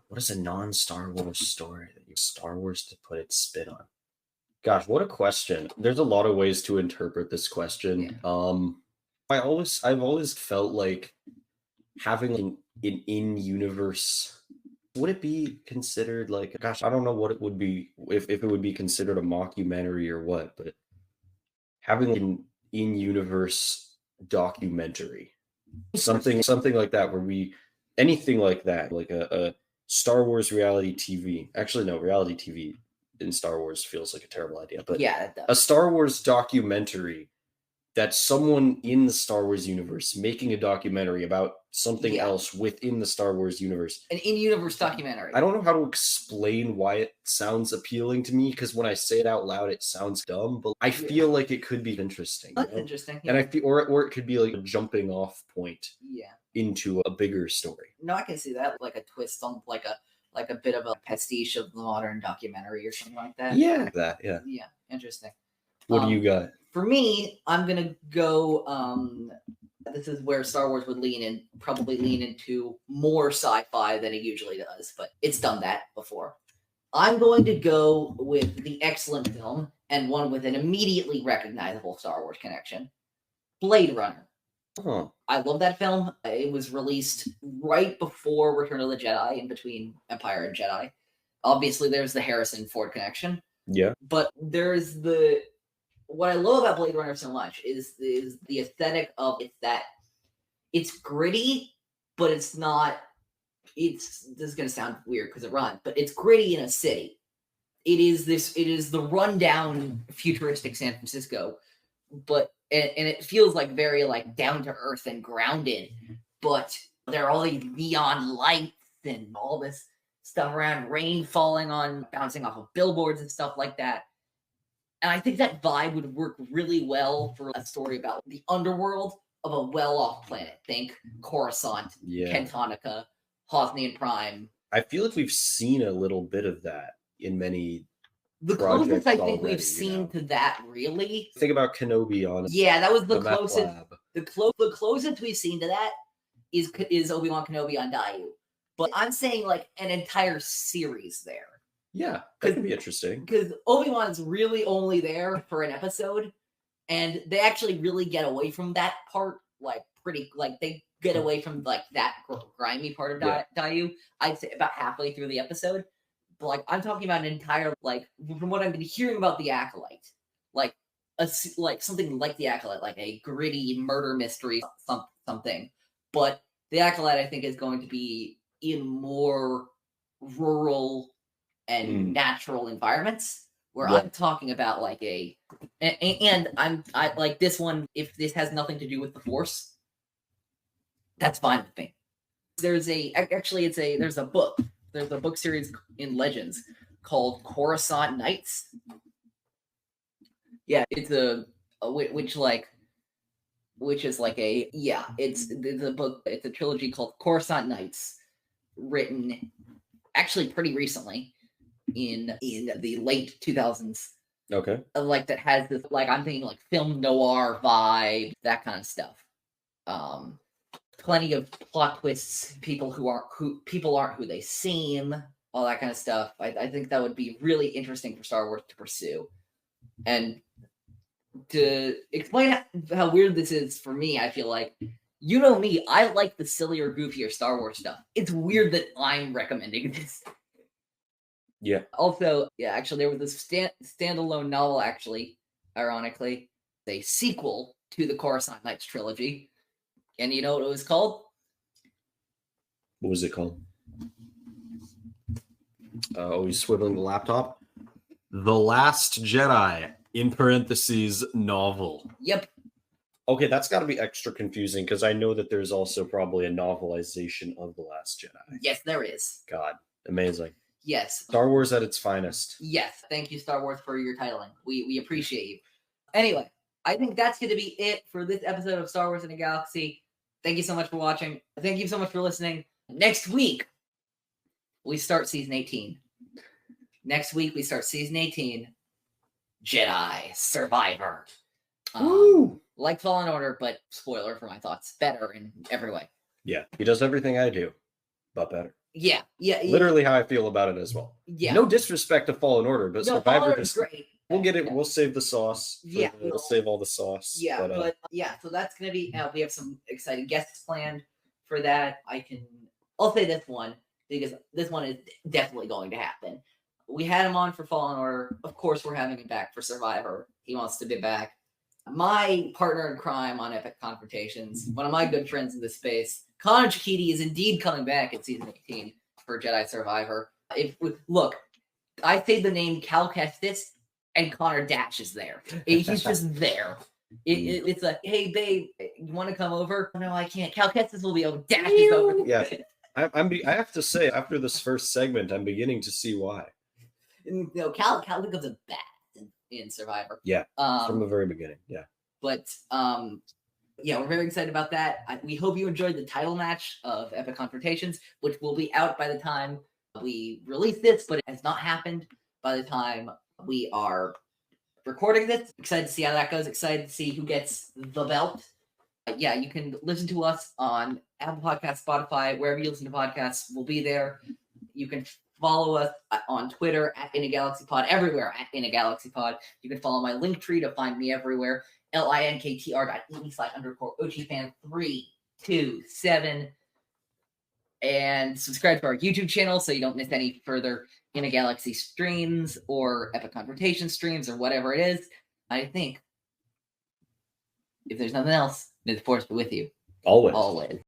What is a non-Star Wars story that you Star Wars to put its spin on? Gosh, what a question. There's a lot of ways to interpret this question. Yeah. I've always felt like having an in-universe, would it be considered like, gosh, I don't know what it would be, if it would be considered a mockumentary or what, but having an in-universe documentary, something like that, anything like that, like a Star Wars reality TV. Actually, no, reality TV in Star Wars feels like a terrible idea, but yeah, it does. A Star Wars documentary that someone in the Star Wars universe making a documentary about something else within the Star Wars universe. An in-universe documentary. I don't know how to explain why it sounds appealing to me, because when I say it out loud, it sounds dumb, but I feel like it could be interesting. That's interesting. And I feel, or it could be like a jumping off point into a bigger story. No, I can see that, like a twist on like a bit of a pastiche of the modern documentary or something like that. Yeah, Interesting. What do you got? For me, I'm gonna go. This is where Star Wars would probably lean into more sci-fi than it usually does, but it's done that before. I'm going to go with the excellent film and one with an immediately recognizable Star Wars connection, Blade Runner. Huh. I love that film. It was released right before Return of the Jedi, in between Empire and Jedi. Obviously, there's the Harrison Ford connection. Yeah. But there's what I love about Blade Runner so much is the aesthetic of it, that it's gritty, but it's not. This is gonna sound weird because it rhymes, but it's gritty in a city. It is the rundown futuristic San Francisco, but and it feels like very like down to earth and grounded, but there are all these neon lights and all this stuff around, rain falling on, bouncing off of billboards and stuff like that. And I think that vibe would work really well for a story about the underworld of a well-off planet. Think Coruscant, Kentonica, Hosnian Prime. I feel like we've seen a little bit of that in many. The closest I think we've seen to that, really. Think about Kenobi on. Yeah, that was the closest. The closest we've seen to that is Obi-Wan Kenobi on Daiyu. But I'm saying like an entire series there. Yeah, that could be interesting. Because Obi-Wan is really only there for an episode, and they actually really get away from that part, they get away from like that grimy part of Daiyu. I'd say about halfway through the episode. But like I'm talking about an entire, like, from what I've been hearing about the Acolyte, like something like the Acolyte, like a gritty murder mystery something. But the Acolyte, I think, is going to be in more rural and natural environments, where I'm talking about like I like this one. If this has nothing to do with the Force, that's fine with me. There's a book series in Legends called Coruscant Nights. Yeah, it's it's a book. It's a trilogy called Coruscant Nights, written actually pretty recently in the late 2000s. Okay. Like that has this, like, I'm thinking like film noir vibe, that kind of stuff. Plenty of plot twists, people aren't who they seem, all that kind of stuff. I think that would be really interesting for Star Wars to pursue. And to explain how weird this is for me, I feel like, you know me, I like the sillier, goofier Star Wars stuff. It's weird that I'm recommending this. Yeah. Also, actually, there was this standalone novel, actually, ironically, a sequel to the Coruscant Nights trilogy. And you know what it was called? What was it called? He's swiveling the laptop. The Last Jedi, in parentheses, novel. Yep. Okay, that's got to be extra confusing, because I know that there's also probably a novelization of The Last Jedi. Yes, there is. God, amazing. Yes. Star Wars at its finest. Yes. Thank you, Star Wars, for your titling. We appreciate you. Anyway, I think that's going to be it for this episode of Star Wars in a Galaxy. Thank you so much for watching. Thank you so much for listening. Next week, we start Season 18. Jedi Survivor. Like Fallen Order, but spoiler for my thoughts. Better in every way. Yeah, he does everything I do, but better. Yeah. Literally how I feel about it as well. Yeah. No disrespect to Fallen Order, but no, Survivor is great. We'll get it. We'll save the sauce. We'll save all the sauce. Yeah, but so that's gonna be. We have some exciting guests planned for that. I'll say this one, because this one is definitely going to happen. We had him on for Fallen Order. Of course, we're having him back for Survivor. He wants to be back. My partner in crime on Epic Confrontations, one of my good friends in this space, Connor Chikiti, is indeed coming back in Season 18 for Jedi Survivor. Look, I say the name Cal Kestis, and Connor Dash is there. He's just there. It's like, hey babe, you want to come over? No, I can't. Cal Kestis will be over. Dashes over. Yeah. I have to say, after this first segment, I'm beginning to see why. No, Cal becomes a bat in Survivor. Yeah, from the very beginning. Yeah. But yeah, we're very excited about that. We hope you enjoyed the title match of Epic Confrontations, which will be out by the time we release this, but it has not happened by the time we are recording this. Excited to see how that goes. Excited to see who gets the belt. Yeah, you can listen to us on Apple Podcasts, Spotify, wherever you listen to podcasts. We'll be there. You can follow us on Twitter at InAGalaxyPod, everywhere at InAGalaxyPod. You can follow my link tree to find me everywhere. linktr.ee/_OGFan327. And subscribe to our YouTube channel so you don't miss any further In a Galaxy streams or Epic Confrontation streams or whatever it is. I think if there's nothing else, may the force be with you. Always. Always.